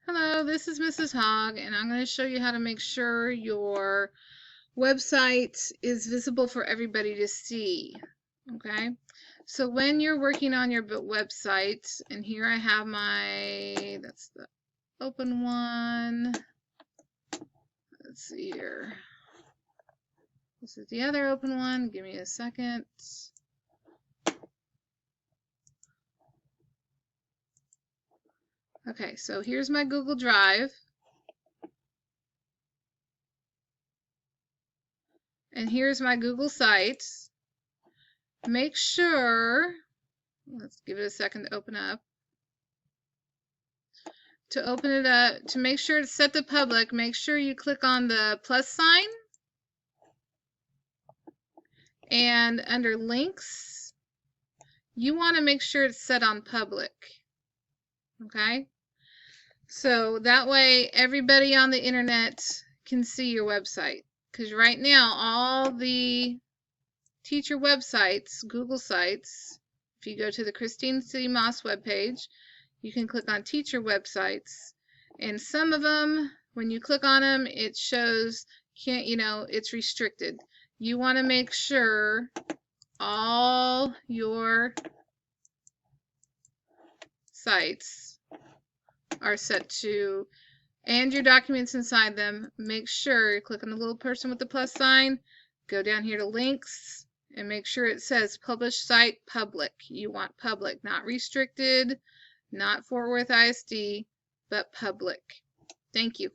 Hello, this is Mrs. Hogg, and I'm going to show you how to make sure your website is visible for everybody to see. Okay, so when you're working on your website, and here I have that's the open one. Let's see here. This is the other open one. Give me a second. Okay, so here's my Google Drive. And here's my Google Sites. Make sure, let's give it a second to open up. To open it up, to make sure it's set to public, make sure you click on the plus sign. And under links, you want to make sure it's set on public. Okay? So that way everybody on the internet can see your website. Because right now, all the teacher websites, Google Sites, if you go to the Christine C. Moss webpage, you can click on teacher websites, and some of them, when you click on them, it shows it's restricted. You want to make sure all your sites are set to, and your documents inside them, make sure you click on the little person with the plus sign, go down here to links, and make sure it says publish site public. You want public, not restricted, not Fort Worth ISD, but public. Thank you.